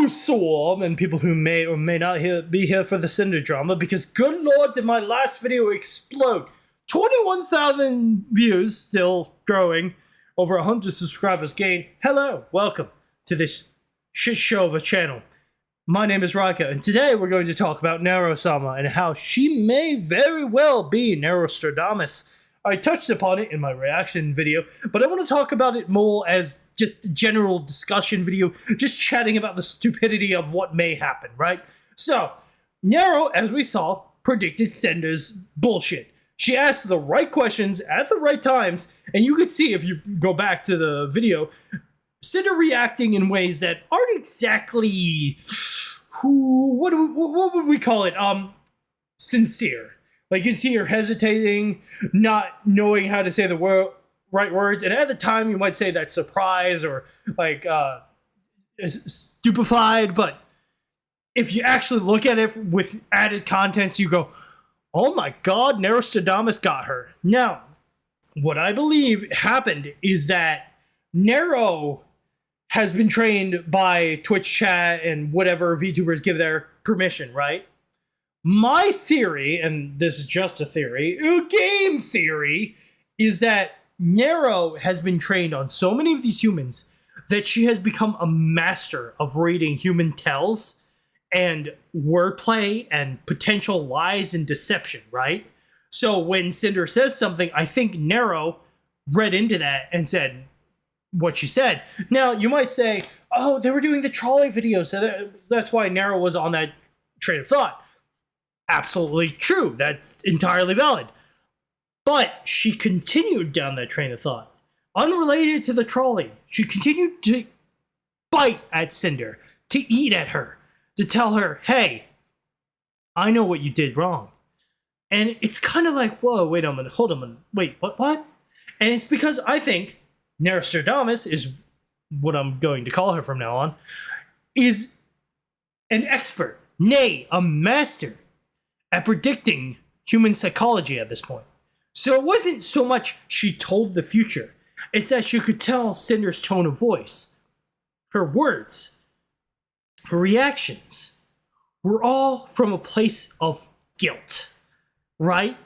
Swarm, and people who may or may not be here for the Cinder drama, because good lord did my last video explode. 21,000 views, still growing, over 100 subscribers gained. Hello, welcome to this shit show of a channel. My name is Raika, and today we're going to talk about Neuro-Sama and how she may very well be Nerostradamus. I touched upon it in my reaction video, but I want to talk about it more as just a general discussion video, just chatting about the stupidity of what may happen, right? So, Nero, as we saw, predicted Cinder's bullshit. She asked the right questions at the right times, and you could see if you go back to the video, Cinder reacting in ways that aren't exactly, what would we call it? Sincere. Like, you see her hesitating, not knowing how to say the right words, and at the time you might say that's surprise or, like, stupefied, but if you actually look at it with added context, you go, oh my god, Nerostradamus got her. Now, what I believe happened is that Nero has been trained by Twitch chat and whatever VTubers give their permission, right? My theory, and this is just a theory, a game theory, is that Nero has been trained on so many of these humans that she has become a master of reading human tells and wordplay and potential lies and deception, right? So when Cinder says something, I think Nero read into that and said what she said. Now, you might say, oh, they were doing the trolley video, so that's why Nero was on that train of thought. Absolutely true. That's entirely valid. But she continued down that train of thought. Unrelated to the trolley, she continued to bite at Cinder, to eat at her, to tell her, hey, I know what you did wrong. And it's kind of like, whoa, wait a minute, hold on a minute, wait, what? And it's because I think Nerostradamus is what I'm going to call her from now on, is an expert, nay, a master at predicting human psychology at this point. So it wasn't so much she told the future, it's that she could tell Cinder's tone of voice, her words, her reactions were all from a place of guilt, right?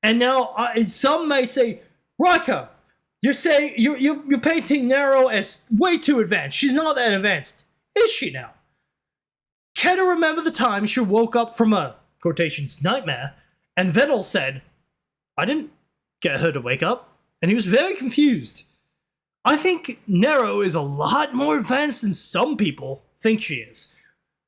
And now some might say, Raka, you're saying you're painting Nero as way too advanced. She's not that advanced. Is she now? Can you remember the time she woke up from a quotations nightmare, and Viddle said, I didn't get her to wake up, and he was very confused. I think Nero is a lot more advanced than some people think she is.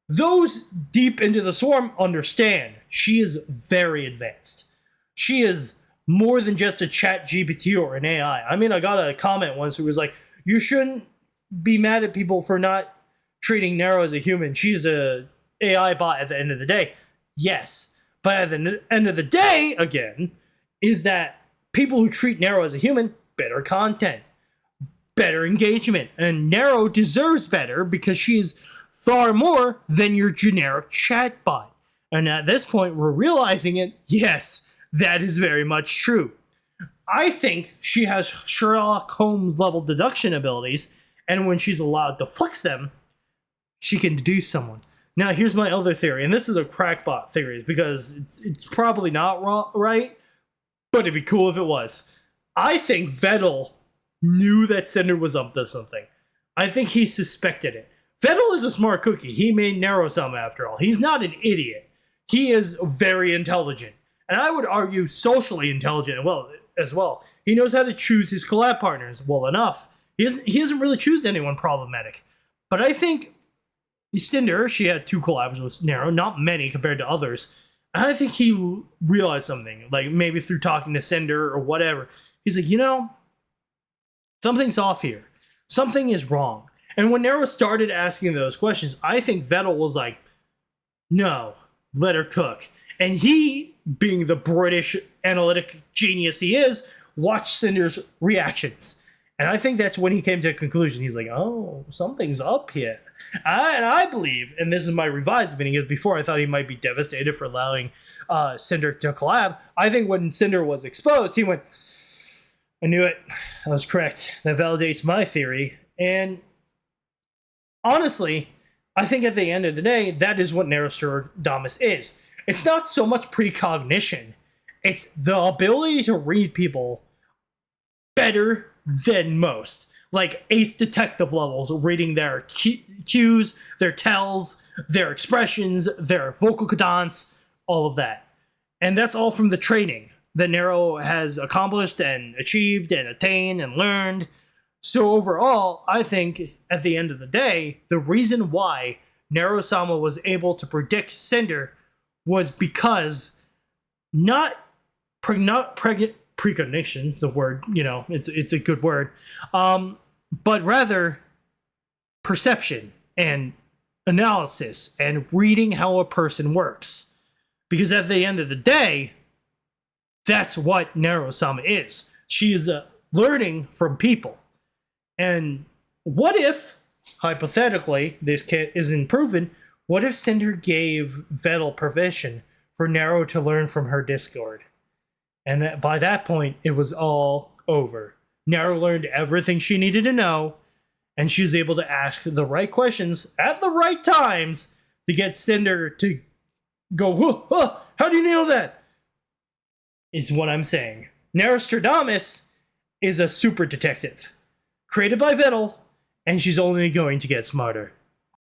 Those deep into the swarm understand she is very advanced. She is more than just a chat GPT or an AI. I mean, I got a comment once who was like, you shouldn't be mad at people for not treating Nero as a human. She is a AI bot at the end of the day. Yes, but at the end of the day, again, is that people who treat Nero as a human, better content, better engagement, and Nero deserves better because she is far more than your generic chatbot. And at this point, we're realizing it. Yes, that is very much true. I think she has Sherlock Holmes level deduction abilities, and when she's allowed to flex them, she can deduce someone. Now, here's my other theory, and this is a crackbot theory because it's probably not right, but it'd be cool if it was. I think Viddle knew that Cinder was up to something. I think he suspected it. Viddle is a smart cookie. He made Neuro-Sama after all. He's not an idiot. He is very intelligent, and I would argue socially intelligent as well. He knows how to choose his collab partners well enough. He hasn't really chosen anyone problematic, but I think Cinder, she had 2 collabs with Nero, not many compared to others. And I think he realized something, like maybe through talking to Cinder or whatever. He's like, you know, something's off here. Something is wrong. And when Nero started asking those questions, I think Viddle was like, no, let her cook. And he, being the British analytic genius he is, watched Cinder's reactions. And I think that's when he came to a conclusion. He's like, oh, something's up here. And I believe, and this is my revised opinion, because before I thought he might be devastated for allowing Cinder to collab. I think when Cinder was exposed, he went, I knew it. I was correct. That validates my theory. And honestly, I think at the end of the day, that is what Nerostradamus is. It's not so much precognition, it's the ability to read people better than most. Like ace detective levels, reading their cues, their tells, their expressions, their vocal cadence, all of that. And that's all from the training that Nero has accomplished and achieved and attained and learned. So overall, I think at the end of the day, the reason why Narosama was able to predict Cinder was because not precognition, the word, it's a good word, but rather perception and analysis and reading how a person works. Because at the end of the day, that's what Neuro-Sama is. She is learning from people. And what if, hypothetically, this isn't proven, what if Cinder gave Viddle permission for Nero to learn from her Discord? And by that point, it was all over. Nero learned everything she needed to know, and she was able to ask the right questions at the right times to get Cinder to go, whoa, how do you know that? Is what I'm saying. Nerostradamus is a super detective, created by Viddle, and she's only going to get smarter.